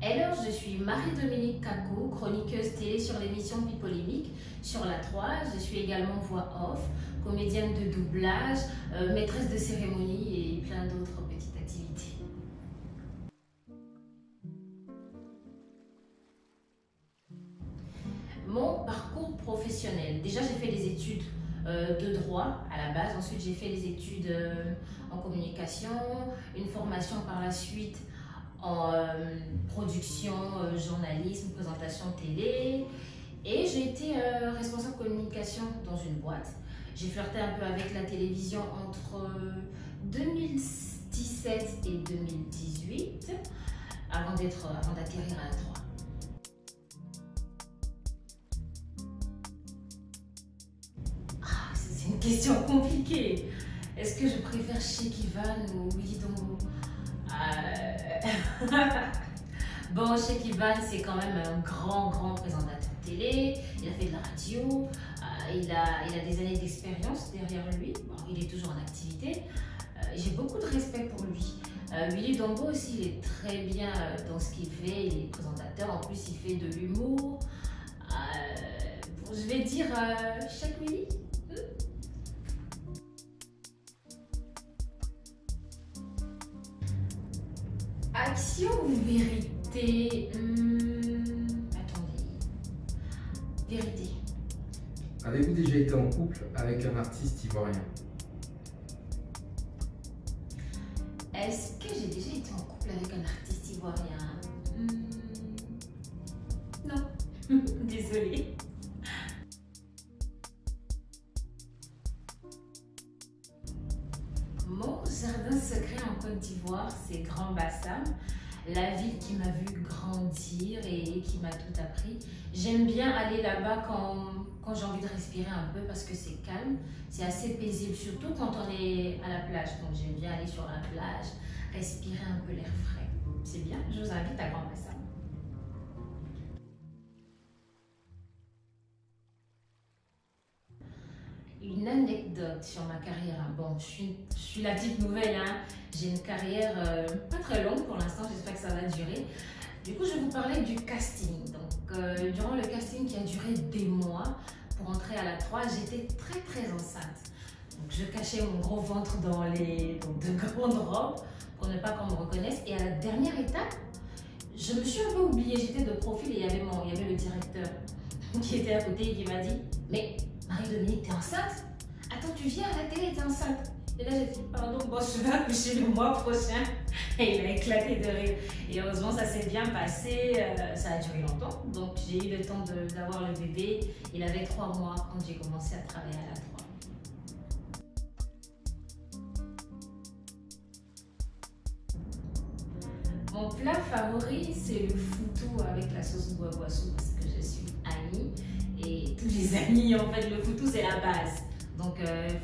Hello, je suis Marie-Dominique Kakou, chroniqueuse télé sur l'émission Pipolémique sur la 3. Je suis également voix off, comédienne de doublage, maîtresse de cérémonie et plein d'autres petites activités. Mon parcours professionnel. Déjà, j'ai fait des études de droit à la base. Ensuite, j'ai fait des études en communication, une formation par la suite en production, journalisme, présentation télé. Et j'ai été responsable communication dans une boîte. J'ai flirté un peu avec la télévision entre 2017 et 2018 avant d'atterrir à la 3. C'est une question compliquée. Est-ce que je préfère Cheikh Ivan ou Willy Dombo? Bon, Cheikh Ivan, c'est quand même un grand présentateur télé. Il a fait de la radio. Il a des années d'expérience derrière lui. Bon, il est toujours en activité. J'ai beaucoup de respect pour lui. Willy Dombo aussi, il est très bien dans ce qu'il fait. Il est présentateur. En plus, il fait de l'humour. Je vais dire Cheikh Willy. Action ou vérité? Attendez. Vérité. Avez-vous déjà été en couple avec un artiste ivoirien? Est-ce que j'ai déjà été en couple avec un artiste ivoirien? Non. Désolée. Mon jardin secret en Côte d'Ivoire, c'est Grand Bassam, la ville qui m'a vu grandir et qui m'a tout appris. J'aime bien aller là-bas quand j'ai envie de respirer un peu parce que c'est calme, c'est assez paisible, surtout quand on est à la plage. Donc j'aime bien aller sur la plage, respirer un peu l'air frais. C'est bien, je vous invite à Grand Bassam. Une anecdote sur ma carrière. Bon, je suis la petite nouvelle, hein. J'ai une carrière pas très longue pour l'instant, j'espère que ça va durer. Du coup, je vais vous parler du casting. Donc, durant le casting qui a duré des mois pour entrer à la 3, j'étais très enceinte. Donc, je cachais mon gros ventre dans de grandes robes pour ne pas qu'on me reconnaisse. Et à la dernière étape, je me suis un peu oubliée. J'étais de profil et il y avait le directeur qui était à côté et qui m'a dit « Mais Marie-Dominique, t'es enceinte? Attends, tu viens à la télé, t'es enceinte ?» Et là, j'ai dit « Pardon, boss, je vais accoucher le mois prochain. » Et il a éclaté de rire. Et heureusement, ça s'est bien passé. Ça a duré longtemps. Donc, j'ai eu le temps d'avoir le bébé. Il avait 3 mois quand j'ai commencé à travailler à la 3. Mon plat favori, c'est le foutou avec la sauce guaguassou parce que je suis amie. Et tous les amis, en fait, le foutou, c'est la base. Donc,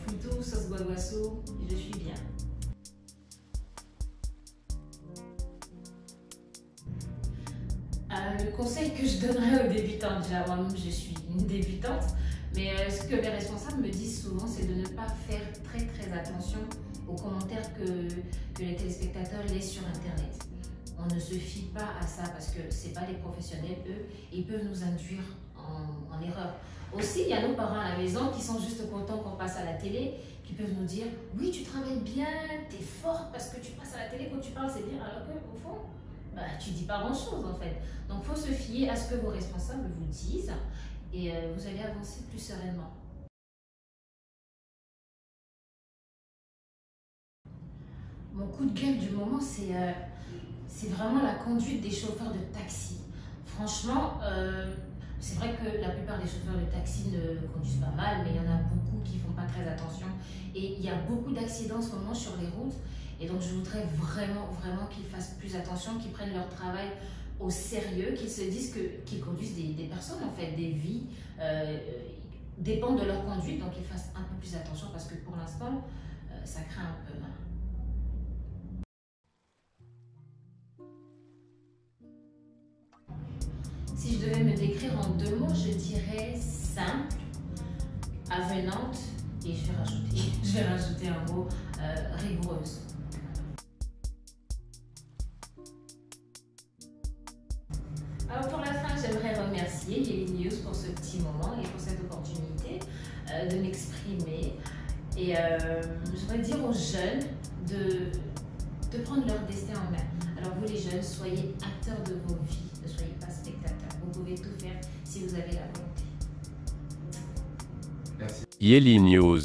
foutou, sauce guaguassou, je suis bien. Le conseil que je donnerais aux débutantes, déjà moi-même je suis une débutante, mais ce que mes responsables me disent souvent, c'est de ne pas faire très attention aux commentaires que les téléspectateurs laissent sur Internet. On ne se fie pas à ça parce que ce n'est pas des professionnels, eux, ils peuvent nous induire en erreur. Aussi, il y a nos parents à la maison qui sont juste contents qu'on passe à la télé, qui peuvent nous dire « Oui, tu travailles bien, tu es forte parce que tu passes à la télé, quand tu parles, c'est bien. » Alors qu'au fond, tu dis pas grand-chose en fait. Donc, il faut se fier à ce que vos responsables vous disent et vous allez avancer plus sereinement. Mon coup de gueule du moment, c'est vraiment la conduite des chauffeurs de taxi. Franchement, c'est vrai que la plupart des chauffeurs de taxi ne conduisent pas mal, mais il y en a beaucoup qui ne font pas très attention. Et il y a beaucoup d'accidents en ce moment sur les routes. Et donc, je voudrais vraiment qu'ils fassent plus attention, qu'ils prennent leur travail au sérieux, qu'ils se disent qu'ils conduisent des personnes, en fait, des vies dépendent de leur conduite. Donc, qu'ils fassent un peu plus attention parce que pour l'instant, ça craint un peu. Si je devais me décrire en 2 mots, je dirais simple, avenante et je vais rajouter un mot, rigoureuse. Alors pour la fin, j'aimerais remercier Yeli News pour ce petit moment et pour cette opportunité de m'exprimer. Et je voudrais dire aux jeunes de prendre leur destin en main. Alors vous les jeunes, soyez acteurs de vos vies, ne soyez pas spectateurs. Vous pouvez tout faire si vous avez la volonté. Merci. Yeli News.